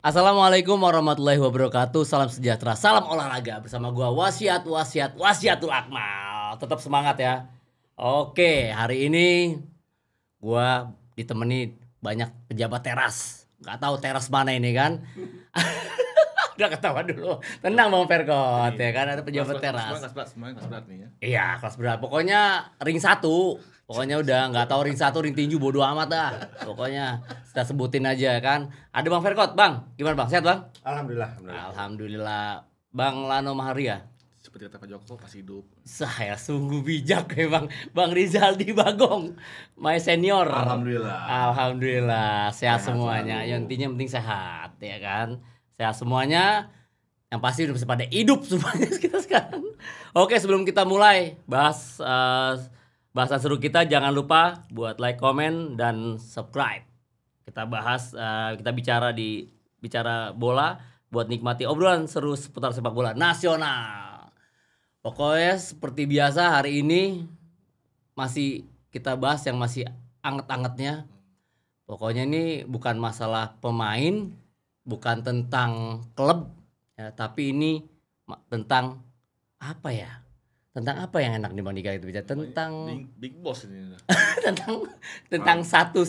Assalamualaikum warahmatullahi wabarakatuh. Salam sejahtera, salam olahraga. Bersama gua Wasiatul Akmal. Tetap semangat ya. Oke, hari ini gua ditemani banyak pejabat teras. Gak tahu teras mana ini kan. Udah ketawa dulu. Tenang Bang Ferkot ya kan, ada pejabat teras. Semuanya kelas berat nih ya. Iya, kelas berat. Pokoknya ring 1. Pokoknya udah nggak tahu ring 1, ring tinju bodo amat dah. Pokoknya kita sebutin aja kan. Ada Bang Ferkot, Bang. Gimana Bang? Sehat Bang? Alhamdulillah. Bang Lano Maharia. Seperti kata Pak Joko, pasti hidup. Saya sungguh bijak memang. Bang Rizaldi Bagong, my senior. Alhamdulillah sehat semuanya. Yang intinya penting sehat ya kan. Sehat semuanya. Yang pasti udah pada hidup semuanya kita sekarang. Oke, sebelum kita mulai bahas bahasan seru kita, jangan lupa buat like, komen, dan subscribe. Kita bahas, kita bicara bola buat nikmati obrolan seru seputar sepak bola nasional. Pokoknya seperti biasa hari ini masih kita bahas yang masih anget-angetnya. Pokoknya ini bukan masalah pemain, bukan tentang klub, ya, tapi ini tentang apa ya? Tentang apa yang enak nih Bang Dika itu bicara? Tentang Big Boss ini. tentang satu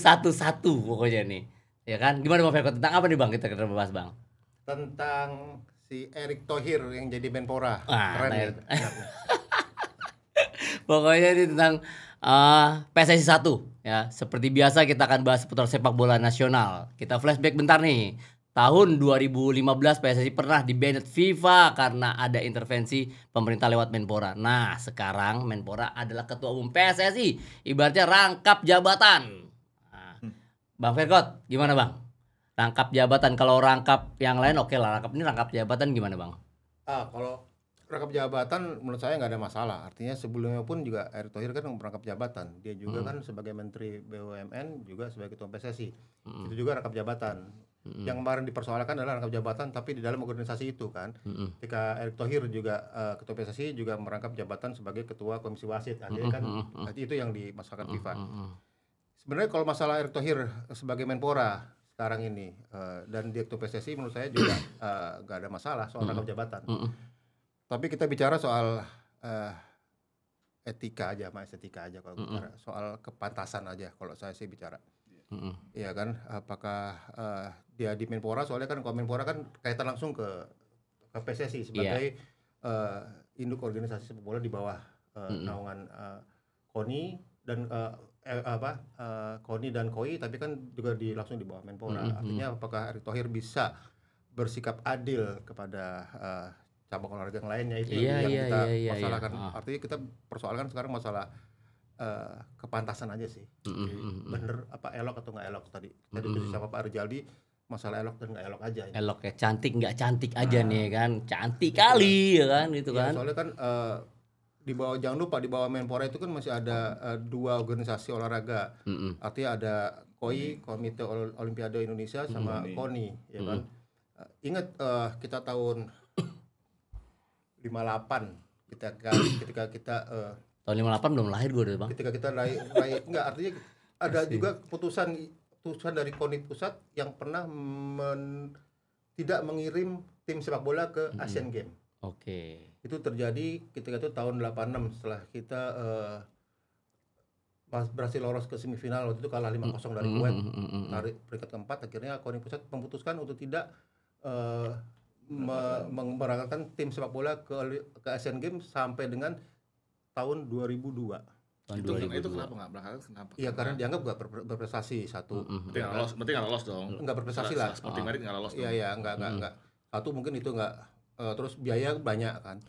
pokoknya nih. Ya kan? Gimana Bang Ferko? Tentang apa nih Bang kita bahas Bang? Tentang si Erick Thohir yang jadi Menpora. Keren nih. Pokoknya ini tentang PSSI 1 ya. Seperti biasa kita akan bahas seputar sepak bola nasional. Kita flashback bentar nih. Tahun 2015 PSSI pernah di-banned FIFA karena ada intervensi pemerintah lewat Menpora. Nah, sekarang Menpora adalah ketua umum PSSI, ibaratnya rangkap jabatan. Nah, Bang Ferkot, gimana Bang? Rangkap jabatan, kalau rangkap yang lain oke lah, rangkap jabatan gimana Bang? Kalau rangkap jabatan menurut saya nggak ada masalah. Artinya sebelumnya pun juga Erick Thohir kan merangkap jabatan. Dia juga kan sebagai Menteri BUMN juga sebagai ketua PSSI. Itu juga rangkap jabatan. Yang kemarin dipersoalkan adalah rangkap jabatan tapi di dalam organisasi itu kan. Ketika Erick Thohir juga ketua PSSI juga merangkap jabatan sebagai ketua komisi wasit. Artinya kan itu yang dimasalahkan FIFA. Sebenarnya kalau masalah Erick Thohir sebagai Menpora sekarang ini dan dia ketua PSSI menurut saya juga nggak ada masalah soal rangkap jabatan. Tapi kita bicara soal etika aja kalau bicara soal kepantasan aja kalau saya sih bicara. Iya kan, apakah dia di Menpora, soalnya kan kalau Menpora kan kaitan langsung ke PSSI sebagai induk organisasi sepak bola di bawah naungan KONI dan KONI dan KOI, tapi kan juga langsung di bawah Menpora. Artinya apakah Erick Thohir bisa bersikap adil kepada cabang olahraga yang lainnya, itu yang kita masalahkan. Artinya kita persoalkan sekarang masalah kepantasan aja sih. Bener apa elok atau nggak elok tadi diskusi sama Pak Rizaldi, masalah elok dan nggak elok aja. Elok ya, cantik nggak cantik aja nih kan, cantik kali ya kan gitu kan. Soalnya kan di bawah, jangan lupa di bawah Menpora itu kan masih ada dua organisasi olahraga. Artinya ada KOI, Komite Olimpiade Indonesia, sama KONI ya kan. Ingat kita tahun 58 ketika kita tahun 58 belum lahir gue deh Bang. Ketika kita enggak, artinya ada juga keputusan dari KONI pusat yang pernah tidak mengirim tim sepak bola ke Asian Games. Oke. Itu terjadi ketika itu tahun 86 setelah kita berhasil lolos ke semifinal, waktu itu kalah 5-0 dari Kuwait. Peringkat keempat, akhirnya KONI pusat memutuskan untuk tidak memberangkatkan tim sepak bola ke Asian Games sampai dengan tahun 2002. Itu kenapa nggak berangkat? Kenapa? Iya, karena dianggap nggak berprestasi satu. Berarti nggak lolos dong. Nggak berprestasi lah. Sporting Merit nggak lolos. Iya, nggak. Satu mungkin itu nggak. Terus biaya banyak kan.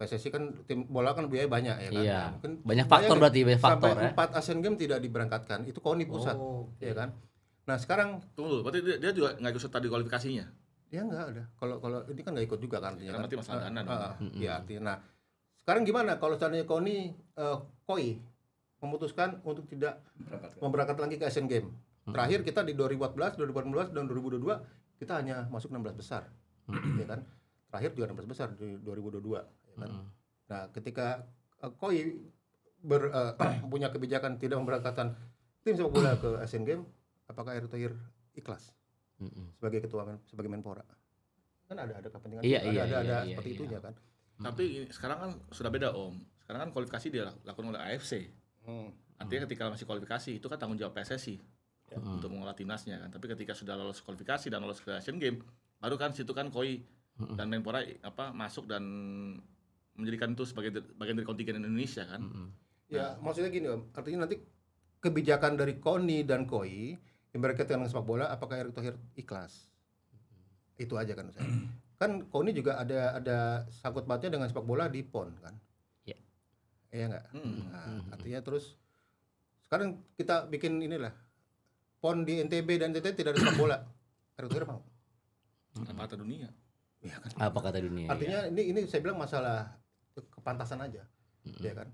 PSSI kan tim bola kan biaya banyak ya kan. Iya. Nah, mungkin banyak faktor berarti sampai ya. 4 Asian Games tidak diberangkatkan. Itu KONI pusat, ya kan. Nah sekarang tunggu, berarti dia juga nggak ikut serta di kualifikasinya? Dia nggak ada. Kalau ini kan nggak ikut juga kan. Karena nanti masalah dana dong. Iya, artinya. Nah sekarang gimana kalau seandainya KOI memutuskan untuk tidak memberangkatkan lagi ke Asian Games? Terakhir kita di 2014, 2018 dan 2022 kita hanya masuk 16 besar, ya kan? Terakhir juga 16 besar di 2022, ya kan? Nah, ketika KOI punya kebijakan tidak memberangkatkan tim sepak bola ke Asian Games, apakah Erick Thohir ikhlas? sebagai sebagai Menpora. Kan ada kepentingan, Iya, ada iya, seperti iya. itunya kan. Tapi sekarang kan sudah beda Om. Sekarang kan kualifikasi dilakukan oleh AFC. Artinya ketika masih kualifikasi itu kan tanggung jawab PSSI untuk mengolah timnasnya kan. Tapi ketika sudah lolos kualifikasi dan lolos ke Asian Games, baru kan situ kan KOI dan Menpora masuk dan menjadikan itu sebagai bagian dari kontingen Indonesia kan. Ya, maksudnya gini Om, artinya nanti kebijakan dari KONI dan KOI yang berkaitan dengan sepak bola, apakah Erick Thohir ikhlas? Itu aja kan saya. Kan KONI juga ada sangkut pautnya dengan sepak bola di PON kan. Iya. Iya enggak? Nah, artinya terus sekarang kita bikin inilah PON di NTB dan NTT tidak ada sepak bola. Erick Thohir mau? Apa kata dunia? Iya kan. Apa kata dunia? Artinya ini saya bilang masalah kepantasan aja. Iya kan?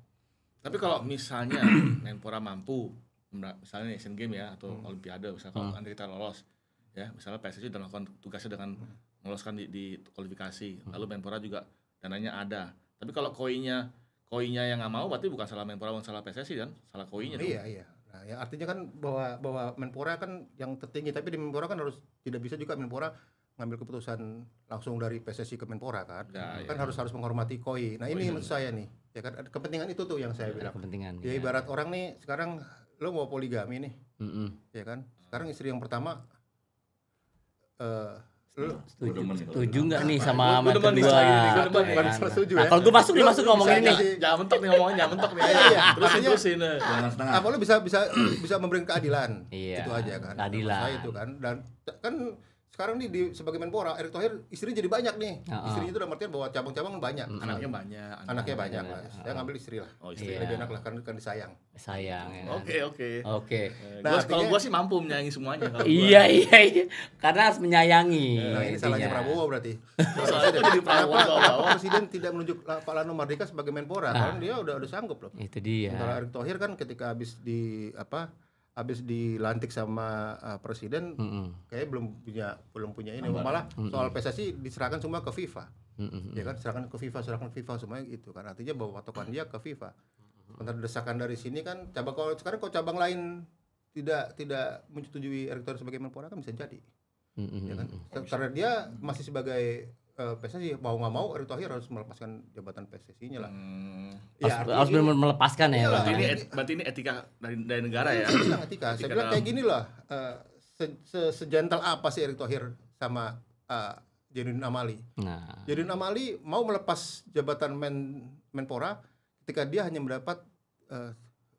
Tapi kalau misalnya Menpora mampu, misalnya Asian Games ya atau Olimpiade, misalnya kalau nanti kita lolos, ya misalnya PSSI sudah melakukan tugasnya dengan meloloskan di kualifikasi, lalu Menpora juga dananya ada. Tapi kalau koinya yang nggak mau, berarti bukan salah Menpora, bukan salah PSSI kan, salah koinya. Iya. Nah, ya artinya kan bahwa Menpora kan yang tertinggi, tapi di Menpora kan tidak bisa juga Menpora ngambil keputusan langsung dari PSSI ke Menpora kan. Kan harus menghormati KOI. Nah, ini maksud saya nih. Ya kan ada kepentingan itu tuh yang saya bilang. Kepentingan. Ya ibarat orang nih sekarang lo mau poligami nih. Ya kan? Sekarang istri yang pertama Setuju nggak nih sama Gua demen kedua? bukan setuju ya. Kalau gue masuk ngomongin ini. Jangan mentok nih ngomongnya, jangan mentok nih. Iya. Terusin. Apa lo bisa memberikan keadilan. Iya, Itu aja kan. keadilan. Maksud saya itu kan. Dan kan sekarang nih sebagai Menpora Erick Thohir istrinya jadi banyak nih. Istrinya itu dalam artian bahwa cabang-cabang banyak. Anaknya banyak lah. Saya ngambil istri lah. Oh, istri. Lebih enak lah kan disayang. Sayang ya. Oke. Nah, Kalau gua sih mampu menyayangi semuanya kalau gua. Iya. Karena harus menyayangi. Nah, ini salahnya Prabowo berarti. Soalnya jadi Prabowo Kenapa Presiden tidak menunjuk Pak Lano Mardika sebagai Menpora? Karena dia udah sanggup loh. Itu dia. Sementara Erick Thohir kan ketika habis dilantik sama presiden, kayaknya belum punya ini. Malah soal PSSI diserahkan semua ke FIFA. Ya kan, serahkan ke FIFA semuanya gitu kan. Artinya bahwa patokan dia ke FIFA. Sementara desakan dari sini kan kalau cabang lain tidak menyetujui Erick Thohir sebagai Menpora kan bisa jadi. Ya kan? Karena dia masih sebagai PSSI, mau nggak mau Erick Thohir harus melepaskan jabatan PSSI-nya lah. Harus benar melepaskan ya. Berarti ini etika dari negara ya. Etika. Saya bilang kayak gini lah. Sejentel apa sih Erick Thohir sama Zainuddin Amali? Zainuddin Amali mau melepas jabatan Menpora ketika dia hanya mendapat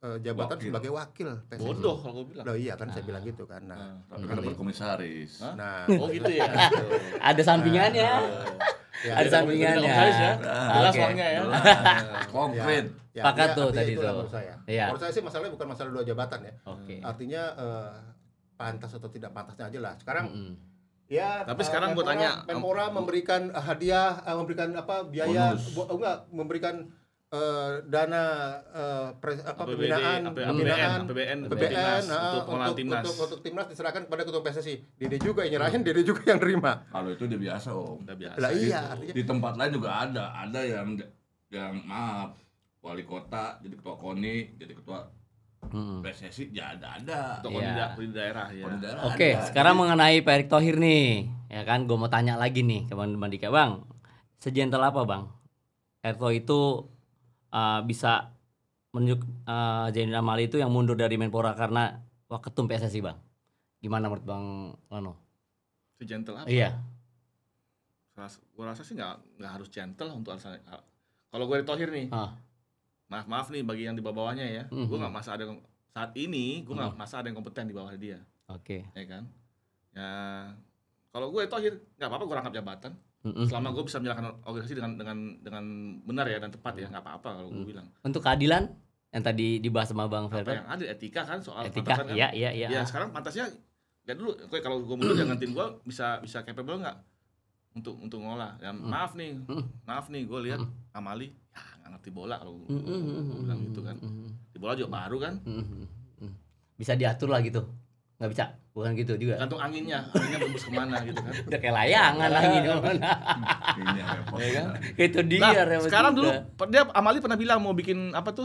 jabatan sebagai wakil PSSI. Bodoh kalau gue bilang. Loh iya kan saya bilang gitu kan. Nah, tapi kan dapat komisaris. Nah, oh gitu ya. Ada sampingannya. Ada sampingannya. Jelas uangnya ya. Konkret. Pakat tuh tadi tuh. Menurut saya. Menurut saya sih masalahnya bukan masalah 2 jabatan ya. Artinya pantas atau tidak pantasnya aja lah. Sekarang ya, tapi sekarang gue tanya, Menpora memberikan hadiah, memberikan biaya, memberikan dana pembinaan PBN untuk timnas diserahkan kepada ketua PSSI. Dede juga yang nyerahin, Dede juga yang terima. Kalau itu udah biasa Om. Lah iya, artinya di tempat lain juga ada yang maaf, wali kota jadi ketua KONI, jadi ketua PSSI ya ada. Ketua KONI di daerah ya. Oke, sekarang mengenai Pak Erick Thohir nih, ya kan, gue mau tanya lagi nih ke Bang Dika, Bang, sejentel apa Bang Erick Thohir itu bisa menunjuk Zainuddin Amali itu yang mundur dari Menpora karena ketum PSSI Bang? Gimana menurut Bang Lano? Sejentel apa? Iya. Gue rasa sih nggak harus gentle untuk alasan. Kalau gue Erick Thohir nih, maaf nih bagi yang di bawahnya ya, gue nggak masa ada saat ini gue nggak masa ada yang kompeten di bawah dia. Oke. Ya kan? Ya kalau gue Erick Thohir nggak apa-apa gue rangkap jabatan. Selama gue bisa menjalankan organisasi dengan benar ya dan tepat ya, nggak apa-apa kalau gue bilang. Untuk keadilan yang tadi dibahas sama Bang Ferber. Yang ada etika kan soal etika, kan. Iya. Ya sekarang pantasnya lihat dulu, kalau gue mundur jangan tim gue bisa capable nggak untuk ngolah. Ya, maaf nih gue lihat Amali ya nggak ngerti bola kalau gue bilang gitu kan. Di bola juga baru kan. Bisa diatur lah gitu. Nggak bisa, bukan gitu juga. Gantung anginnya bagus kemana gitu kan. Udah kayak layangan angin kemana. Ya kan? Itu dia. Nah, sekarang dulu dia Amali pernah bilang mau bikin apa tuh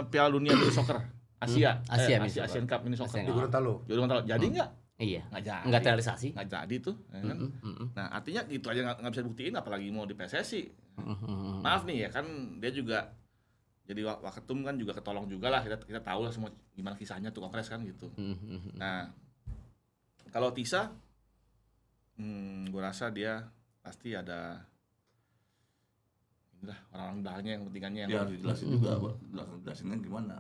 Piala Dunia mini soccer Asian Cup mini soccer di Gorontalo. Jadi nggak? Iya. Nggak jadi. Nggak terrealisasi. Nggak jadi tuh, ya kan? Nah artinya gitu aja nggak bisa buktiin, apalagi mau di PSSI. Maaf nih ya kan, dia juga jadi waketum kan juga ketolong juga lah, kita tahu lah semua gimana kisahnya tuh kongres kan gitu. Nah kalau Tisa, gue rasa dia pasti ada inilah orang-orang belakangnya yang kepentingannya yang Ya harus dijelasin juga, jelasinnya gimana.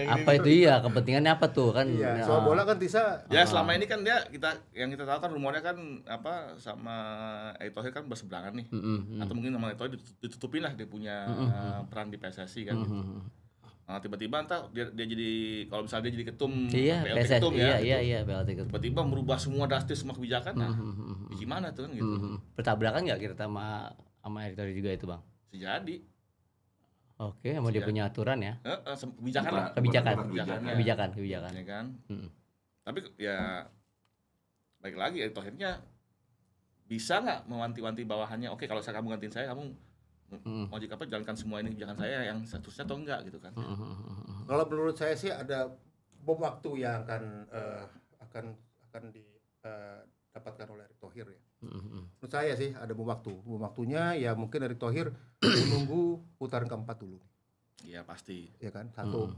Apa itu ya kepentingannya apa tuh kan? Iya, soal bola kan Tisa. Ya selama ini kan dia yang kita tahu kan rumornya kan apa sama Erick Thohir kan berseberangan nih. Atau mungkin sama Erick Thohir ditutupin lah dia punya peran di PSSI kan gitu. Nah, tiba-tiba entah dia jadi kalau misalnya dia jadi ketum PLT PSSI, ketum ya. Iya, PLT ketum. Tiba-tiba merubah semua drastis semua kebijakan. Nah, gimana tuh kan gitu. Bertabrakan nggak kira sama Erick Thohir juga itu, Bang? Bisa jadi. Oke, sama dia punya aturan ya. Kebijakan lah. Kebijakan. Ya kan. Tapi ya baik lagi Erick Thohirnya bisa nggak mewanti-wanti bawahannya? Oke, kalau saya kamu gantiin saya, kamu mau apa jalankan semua ini kebijakan saya yang seterusnya atau enggak gitu kan? Kalau menurut saya sih ada bom waktu yang akan didapatkan oleh Erick Thohir ya. Menurut saya sih ada bom waktu. Bom waktunya ya mungkin Erick Thohir menunggu putaran keempat dulu. Iya pasti. Ya kan? Satu,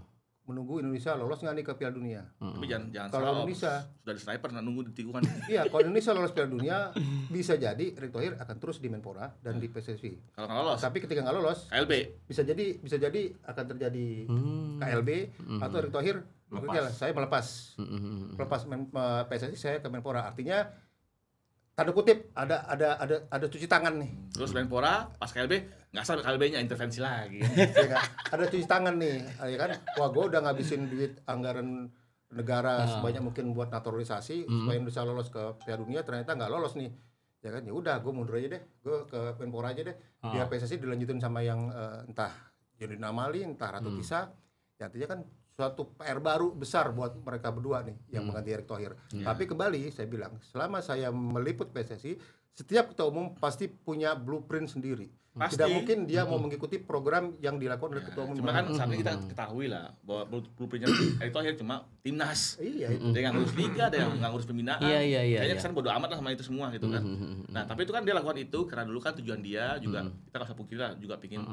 menunggu Indonesia lolos nggak nih ke Piala Dunia. Tapi jangan Kalau salah, Indonesia sudah di sniper nunggu di tikungan. iya, kalau Indonesia lolos Piala Dunia bisa jadi Erick Thohir akan terus di Menpora dan di PSSI. Kalau nggak lolos, Tapi ketika nggak lolos, KLB. bisa jadi akan terjadi KLB atau Erick Thohir saya melepas PSSI, saya ke Menpora. Artinya tanda kutip ada cuci tangan nih. Terus Menpora pas KLB nggak sampai KLB-nya intervensi lagi. Ya kan? Ada cuci tangan nih, ya kan? Wah, gue udah ngabisin duit anggaran negara sebanyak mungkin buat naturalisasi supaya Indonesia lolos ke Piala Dunia, ternyata nggak lolos nih. Ya kan? Ya udah, gue mundur aja deh, gue ke Menpora aja deh. Biar PSSI dilanjutin sama yang entah Yudin Amali, entah Ratu Tisa. Ya, artinya kan suatu PR baru besar buat mereka berdua nih yang mengganti Erick Thohir. Tapi kembali saya bilang, selama saya meliput PSSI, setiap ketua umum pasti punya blueprint sendiri. Pasti. Tidak mungkin dia mau mengikuti program yang dilakukan oleh ketua umum. Cuma kan saat ini kita ketahui lah bahwa blueprintnya Erick Thohir cuma timnas. Iya itu. Dia nggak ngurus liga, dia nggak ngurus pembinaan. Iya. Kayaknya kesan bodo amat lah sama itu semua gitu kan. Nah tapi itu kan dia lakukan itu karena dulu kan tujuan dia juga kita nggak usah pungkiri lah juga pingin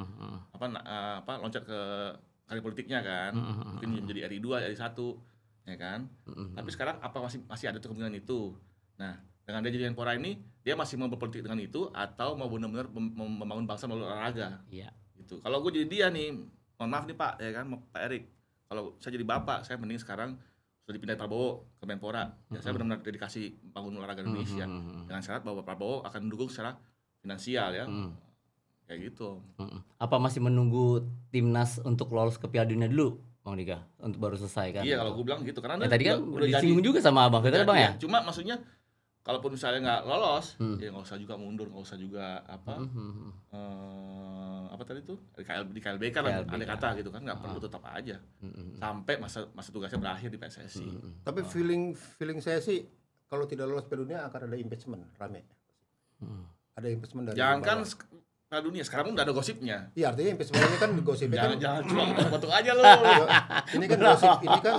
loncat ke karir politiknya kan, mungkin menjadi RI2, RI1, ya kan. Tapi sekarang apa masih ada tuh kemungkinan itu. Nah, dengan dia jadi Menpora ini, dia masih mau berpolitik dengan itu atau mau benar-benar membangun bangsa melalui olahraga. Iya. Gitu. Kalau gue jadi dia nih, mohon maaf nih Pak, ya kan, Pak Erick. Kalau saya jadi bapak, saya mending sekarang sudah dipindah Prabowo ke Menpora. Ya, saya benar-benar dedikasi bangun olahraga Indonesia dengan syarat bahwa Prabowo akan mendukung secara finansial ya. Kayak gitu. Apa masih menunggu timnas untuk lolos ke Piala Dunia dulu, Bang Dika, untuk baru selesai kan? Iya, kalau gue bilang gitu karena tadi kan udah disinggung juga sama Abang kita, Bang ya. Cuma maksudnya kalaupun misalnya nggak lolos, ya nggak usah juga mundur, nggak usah juga apa tadi tuh di KLB kan ada kata gitu kan, nggak perlu tetap aja sampai masa tugasnya berakhir di PSSI. Tapi feeling saya sih kalau tidak lolos Piala Dunia akan ada impeachment rame. Ada impeachment dari jangan kan Piala Dunia sekarang udah ada gosipnya. Iya, artinya impeachment ini kan gosipnya kan jangan cuma batuk aja lo. Ini kan gosip, ini kan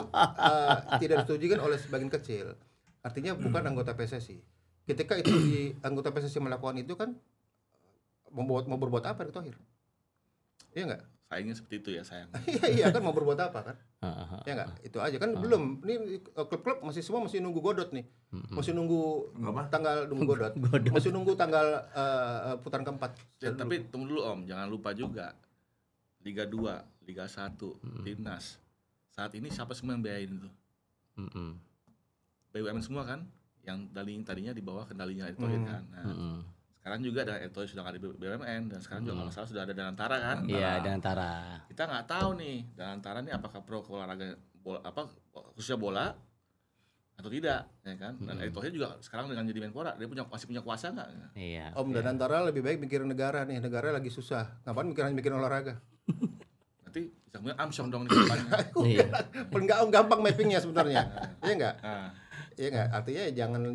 tidak disetujui kan oleh sebagian kecil. Artinya bukan anggota PSSI. Ketika itu anggota PSSI melakukan itu kan mau berbuat apa Erick Thohir? Iya enggak? Sayangnya seperti itu ya sayang. Iya kan mau berbuat apa kan? Ya enggak? Itu aja kan belum. Ini klub-klub masih nunggu Godot nih. Masih nunggu tanggal Godot. Masih nunggu tanggal putaran keempat. Ya, tapi tunggu dulu Om, jangan lupa juga Liga 2, Liga 1, Timnas. Saat ini siapa semua yang biayain itu? BUMN semua kan? Yang tadinya di bawah kendalinya Erick Thohir kan. Nah, sekarang juga ada Erick Thohir sudah ada di BUMN dan sekarang juga kalau salah sudah ada Danantara kan? Iya, Danantara. Kita nggak tahu nih Danantara nih apakah pro olahraga bola khususnya bola atau tidak, ya kan? Dan Erick Thohir juga sekarang dengan jadi Menpora dia masih punya kuasa nggak? Iya. Om Danantara lebih baik mikirin negara nih, negara lagi susah. Ngapain mikirin olahraga? Nanti bisa kemudian Amsyong dong di depannya. Iya. Paling gampang mappingnya sebenarnya. Iya enggak? Nah, Iya nggak, artinya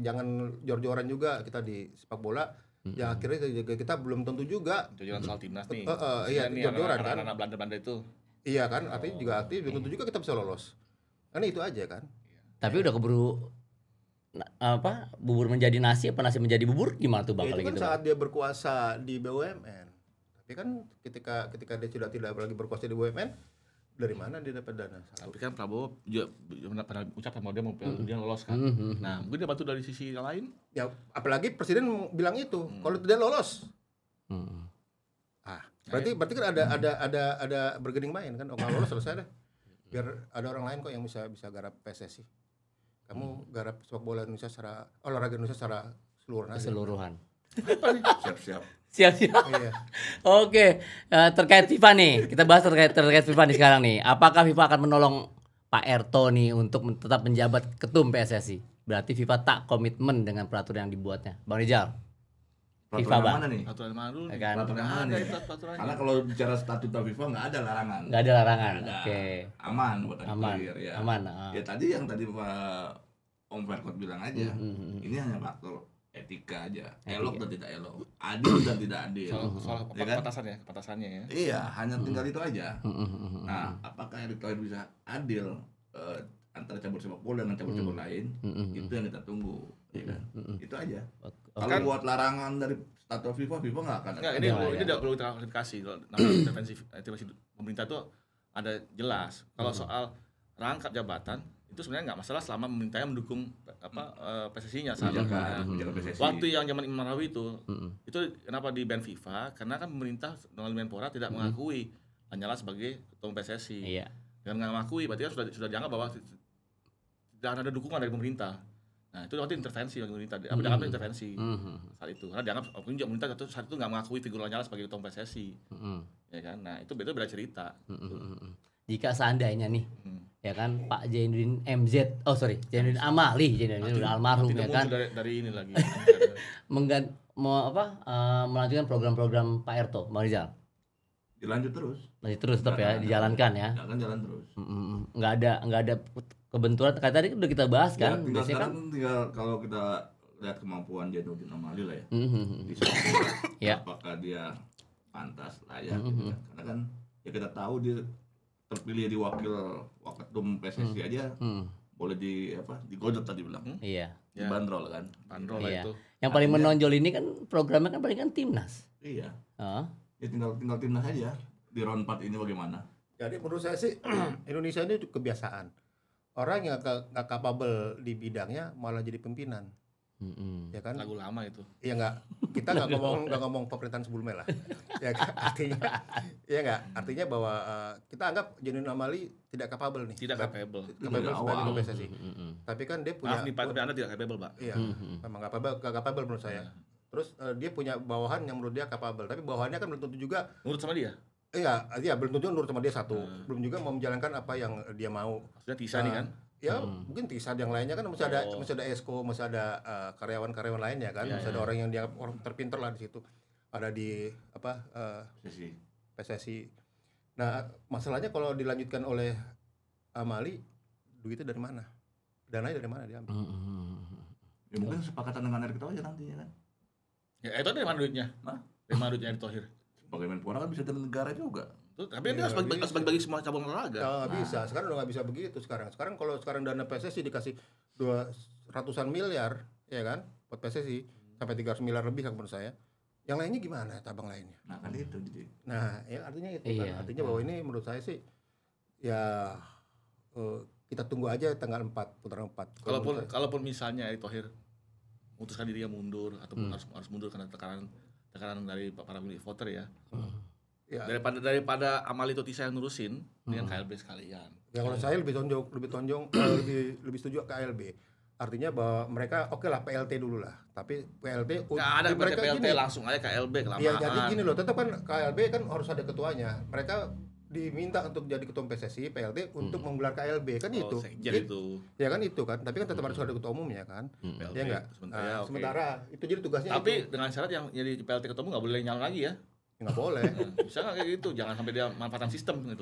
jangan jor-joran juga kita di sepak bola. Ya akhirnya kita belum tentu juga. Tujuan soal timnas nih. Iya, jor-joran kan. Anak Belanda itu. Iya kan, artinya juga belum tentu juga kita bisa lolos. Karena itu aja kan. Tapi udah keburu bubur menjadi nasi apa nasi menjadi bubur gimana tuh Bang Ya, kalau itu kan gitu? saat dia berkuasa di BUMN. Tapi kan ketika dia sudah tidak lagi berkuasa di BUMN, dari mana dia dapat dana? Tapi kan Prabowo juga pernah ucapkan bahwa dia mau dia lolos kan. Nah, mungkin dia bantu dari sisi yang lain. Ya, apalagi presiden bilang itu, kalau tidak lolos. Berarti kan ada bergening main kan. Oh, kalau lolos selesai deh. Biar ada orang lain kok yang bisa garap PSSI. Kamu garap sepak bola Indonesia olahraga Indonesia secara Keseluruhan. Siap-siap. Siap-siap. Iya. Oke, terkait FIFA nih, kita bahas terkait FIFA nih sekarang nih. Apakah FIFA akan menolong Pak Erto nih untuk tetap menjabat ketum PSSI? Berarti FIFA tak komitmen dengan peraturan yang dibuatnya. Bang Rizal. FIFA, Peraturan Bang. mana nih? Aturan mana dulu? Ya kan? Peraturan mana nih? Karena kalau bicara statuta FIFA nggak ada larangan. Nggak ada larangan. Nggak ada. Oke. Aman buat Aman. clear, ya. Aman. Ya tadi yang Pak Om Verkot bilang aja. Ini hanya faktor etika aja. Elok dan tidak elok. Adil dan tidak adil. Soal Ya kan? kepatasannya ya. Iya, hanya tinggal itu aja. Nah, apakah Erick Thohir bisa adil antara cabur sepak bola dengan cabur-cabur lain? Itu yang kita tunggu, ya kan? Itu aja. Kalau Kan- buat larangan dari statuta FIFA nggak akan. Enggak, ini tidak perlu klarifikasi. Kalau namanya intervensi pemerintah itu ada jelas. Kalau soal rangkap jabatan itu sebenarnya nggak masalah selama pemerintahnya mendukung PSSI-nya saat itu. Menjaga PSSI. Waktu yang zaman Imam Nahrawi itu kenapa di ban FIFA? Karena kan pemerintah melalui Menpora tidak mengakui Lanyala sebagai ketua umum PSSI. Iya. Dengan nggak mengakui, berarti kan sudah dianggap bahwa tidak ada dukungan dari pemerintah. Nah itu waktu intervensi dari pemerintah, dianggap intervensi saat itu. Karena dianggap pemerintah saat itu nggak mengakui figur Lanyala sebagai ketua umum PSSI, ya kan? Nah itu beda cerita. Jika seandainya nih, ya kan Pak Zainuddin Zainuddin Amali, Zainuddin udah almarhum ya kan, Dari ini lagi. melanjutkan program-program Pak Erto, Bang Rizal. Dilanjut terus. Masih terus tetap ya dijalankan ya. Akan jalan terus. Nggak ada kebenturan. Kayak tadi udah kita bahas Ya, kan. tinggal Biasanya kan. sekarang tinggal kalau kita lihat kemampuan Zainuddin Amali lah ya. Di sepak bola. Ya. Apakah dia pantas layak gitu kan. Karena kan ya kita tahu dia terpilih di waketum PSSI aja boleh digodot tadi bilang. Iya. Dibanderol kan. Bandrol lah Iya. itu. Yang paling menonjol ini kan programnya kan paling kan timnas. Iya. Heeh. Ya tinggal timnas aja di round 4 ini bagaimana. Jadi menurut saya sih Indonesia ini kebiasaan. Orang yang nggak capable di bidangnya malah jadi pimpinan. Ya kan? Lagu lama itu. Iya nggak, kita nggak ngomong pemerintahan sebelumnya lah. Ya kan? Artinya bahwa kita anggap Zainuddin Amali tidak capable nih. Tidak capable. Capable sebagai ketua PSSI. Tapi kan dia punya. Maaf nih Pak, tapi Anda tidak capable Pak. Iya, memang nggak capable menurut saya. Terus dia punya bawahan yang menurut dia capable, tapi bawahannya kan belum tentu juga. Nurut sama dia? Iya, belum tentu nurut sama dia satu. Belum juga mau menjalankan apa yang dia mau. Maksudnya Tisa nih kan? Ya mungkin Tisa yang lainnya kan masih ada Esko, masih ada karyawan-karyawan lainnya kan, masih ada orang yang dianggap orang terpinter lah di situ, ada di PSSI. Nah masalahnya kalau dilanjutkan oleh Amali, duitnya dari mana? Dananya dari mana diambil? Ya mungkin sepakatan dengan Erick Thohir nantinya kan. Ya itu dari mana duitnya? Dari mana duitnya Erick Thohir? Sebagai Menpora kan bisa dari negara juga. Tapi dia harus bagi semua cabang olahraga. Nggak bisa, sekarang udah nggak bisa begitu sekarang. Kalau sekarang dana PSSI dikasih 200-an miliar, ya kan, buat PSSI sampai 300 miliar lebih menurut saya. Yang lainnya gimana cabang lainnya? Nah kan itu jadi. Nah, ya artinya itu Iya. kan. Artinya bahwa ini menurut saya sih ya kita tunggu aja tanggal 4, putaran 4. Kalaupun misalnya Erick Thohir memutuskan dirinya mundur ataupun harus mundur karena tekanan dari para voter ya. Ya. Daripada Amali atau Tisa yang nurusin dengan KLB sekalian. Ya kalau saya lebih setuju KLB. Artinya bahwa mereka oke lah PLT dulu lah. Tapi PLT nggak ada mereka PLT gini. langsung aja KLB kelamaan. Iya, jadi gini loh, tetap kan KLB kan harus ada ketuanya. Mereka diminta untuk jadi ketua PSSI, PLT untuk menggelar KLB kan itu. Sekjen itu. Ya kan itu kan, tapi kan tetap harus ada ketua umumnya kan. PLT, Ya enggak? Sementara itu jadi tugasnya tapi itu. dengan syarat yang jadi PLT ketua umum nggak boleh nyalon lagi ya. Nggak boleh. Bisa nggak kayak gitu? Jangan sampai dia manfaatkan sistem gitu.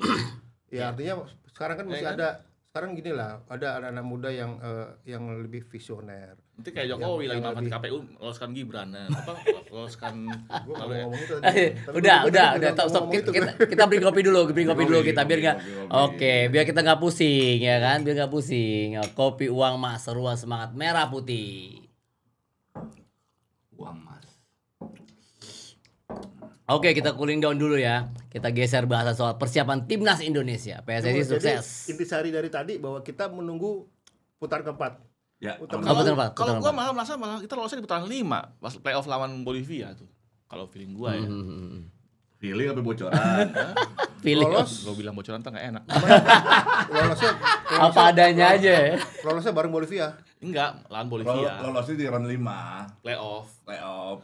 Ya artinya sekarang kan masih kan? ada sekarang gini lah, ada anak-anak muda yang lebih visioner. Nanti kayak Jokowi lagi yang manfaat lebih- KPU loloskan Gibran, loloskan Gua nggak kalau mau ngomong itu. Udah, stop. Kita beri kopi dulu kita biar nggak. Kopi. Oke, biar kita nggak pusing ya kan, biar nggak pusing. Kopi uang mas, seruan semangat merah putih. Uang mas. Oke, kita cooling down dulu ya. Kita geser bahasa soal persiapan timnas Indonesia. PSSI Jadi, sukses. intisari dari tadi bahwa kita menunggu putaran keempat. Ya. Putaran Kalau- keempat. Pak, kalau putaran gua Pak. merasa malah kita lolosnya di putaran 5 pas playoff lawan Bolivia tuh. Kalau feeling gua ya. Feeling apa bocoran? Pilih Lolos. Gua bilang bocoran tuh enggak enak. Lolosnya apa adanya aja ya. lolosnya bareng Bolivia. Enggak, lawan Bolivia. Lolosnya di round 5 Playoff. playoff.